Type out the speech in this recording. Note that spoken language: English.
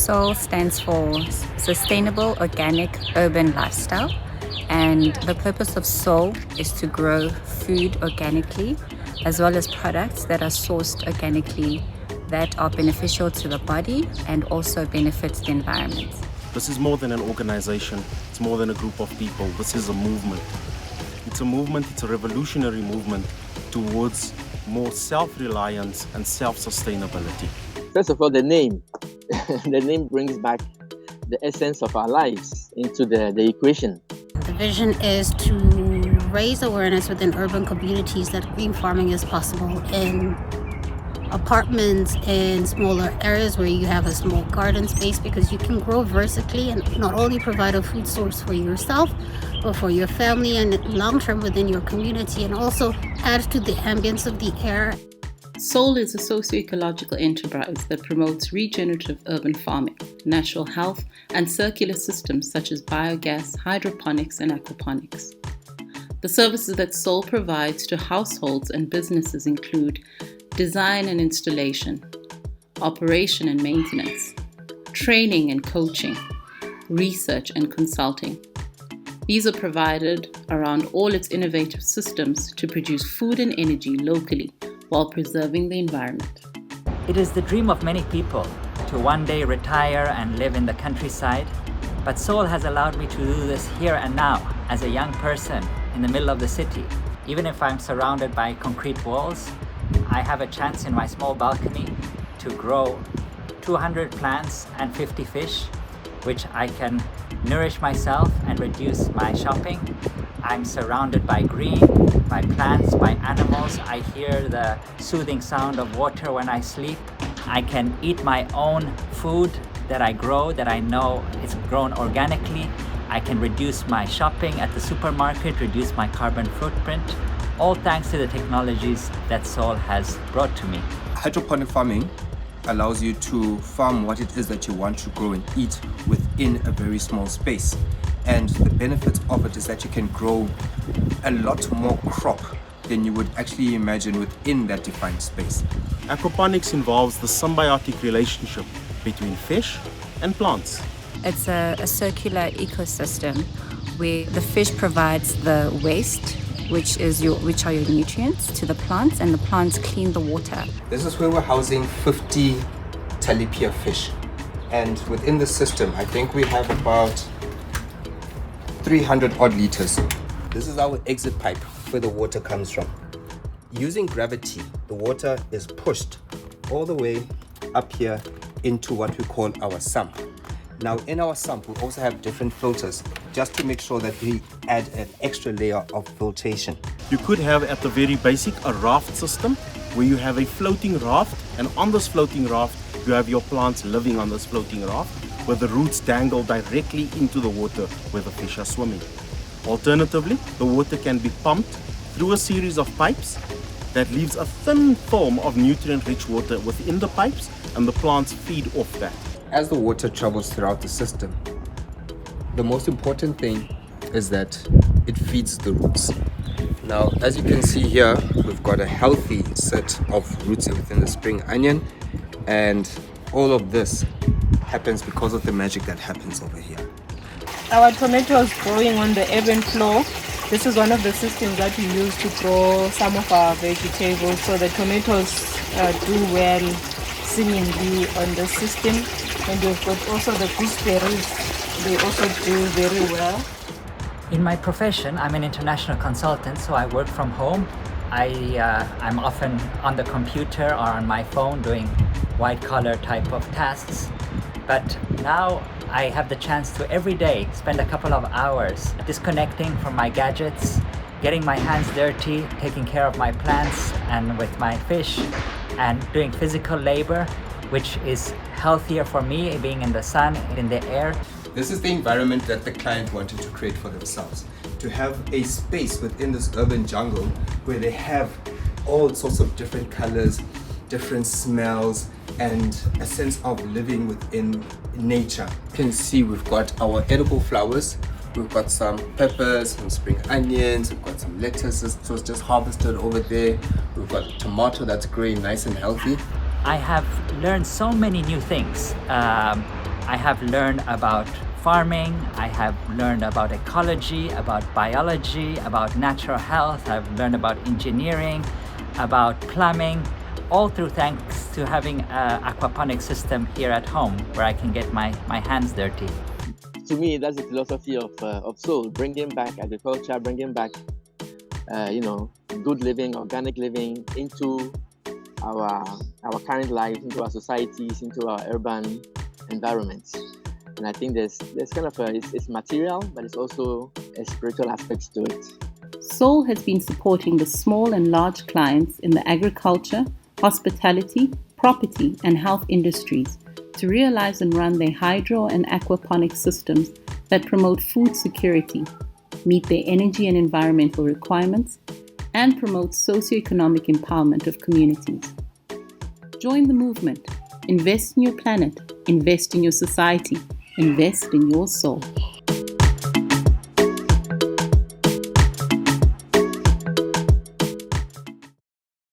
SOUL stands for Sustainable Organic Urban Lifestyle, and the purpose of SOUL is to grow food organically as well as products that are sourced organically that are beneficial to the body and also benefits the environment. This is more than an organization, it's more than a group of people. This is a movement. It's a movement, it's a revolutionary movement towards more self-reliance and self-sustainability. First of all, the name. The name brings back the essence of our lives into the equation. The vision is to raise awareness within urban communities that green farming is possible in apartments and smaller areas where you have a small garden space, because you can grow vertically and not only provide a food source for yourself but for your family and long term within your community, and also add to the ambience of the air. SOUL is a socio-ecological enterprise that promotes regenerative urban farming, natural health, and circular systems such as biogas, hydroponics, and aquaponics. The services that SOUL provides to households and businesses include design and installation, operation and maintenance, training and coaching, research and consulting. These are provided around all its innovative systems to produce food and energy locally while preserving the environment. It is the dream of many people to one day retire and live in the countryside, but SOUL has allowed me to do this here and now as a young person in the middle of the city. Even if I'm surrounded by concrete walls, I have a chance in my small balcony to grow 200 plants and 50 fish, which I can nourish myself and reduce my shopping. I'm surrounded by green, by plants, by animals. I hear the soothing sound of water when I sleep. I can eat my own food that I grow, that I know is grown organically. I can reduce my shopping at the supermarket, reduce my carbon footprint, all thanks to the technologies that SOUL has brought to me. Hydroponic farming allows you to farm what it is that you want to grow and eat within a very small space. And the benefit of it is that you can grow a lot more crop than you would actually imagine within that defined space. Aquaponics involves the symbiotic relationship between fish and plants. It's a circular ecosystem where the fish provides the waste, which are your nutrients, to the plants, and the plants clean the water. This is where we're housing 50 tilapia fish. And within the system, I think we have about 300 odd liters. This is our exit pipe where the water comes from. Using gravity, the water is pushed all the way up here into what we call our sump. Now in our sump, we also have different filters just to make sure that we add an extra layer of filtration. You could have at the very basic a raft system where you have a floating raft, and on this floating raft you have your plants living on this floating raft where the roots dangle directly into the water where the fish are swimming. Alternatively, the water can be pumped through a series of pipes that leaves a thin film of nutrient-rich water within the pipes, and the plants feed off that. As the water travels throughout the system, the most important thing is that it feeds the roots. Now, as you can see here, we've got a healthy set of roots within the spring onion, and all of this happens because of the magic that happens over here. Our tomatoes growing on the urban floor. This is one of the systems that we use to grow some of our vegetables, so the tomatoes do well seemingly on the system. And we've got also the gooseberries, they also do very well. In my profession, I'm an international consultant, so I work from home. I'm often on the computer or on my phone doing white-collar type of tasks. But now I have the chance to every day spend a couple of hours disconnecting from my gadgets, getting my hands dirty, taking care of my plants and with my fish, and doing physical labor, which is healthier for me, being in the sun, in the air. This is the environment that the client wanted to create for themselves. To have a space within this urban jungle where they have all sorts of different colors, different smells, and a sense of living within nature. You can see we've got our edible flowers, we've got some peppers, some spring onions, we've got some lettuces, so it's just harvested over there. We've got a tomato that's growing nice and healthy. I have learned so many new things. I have learned about farming, I have learned about ecology, about biology, about natural health, I've learned about engineering, about plumbing, all through thanks to having an aquaponic system here at home where I can get my hands dirty. To me, that's the philosophy of Soul, bringing back agriculture, bringing back, good living, organic living into our current life, into our societies, into our urban environments. And I think there's kind of it's material, but it's also a spiritual aspect to it. Soul has been supporting the small and large clients in the agriculture, hospitality, property, and health industries to realize and run their hydro and aquaponic systems that promote food security, meet their energy and environmental requirements, and promote socioeconomic empowerment of communities. Join the movement. Invest in your planet. Invest in your society. Invest in your soul.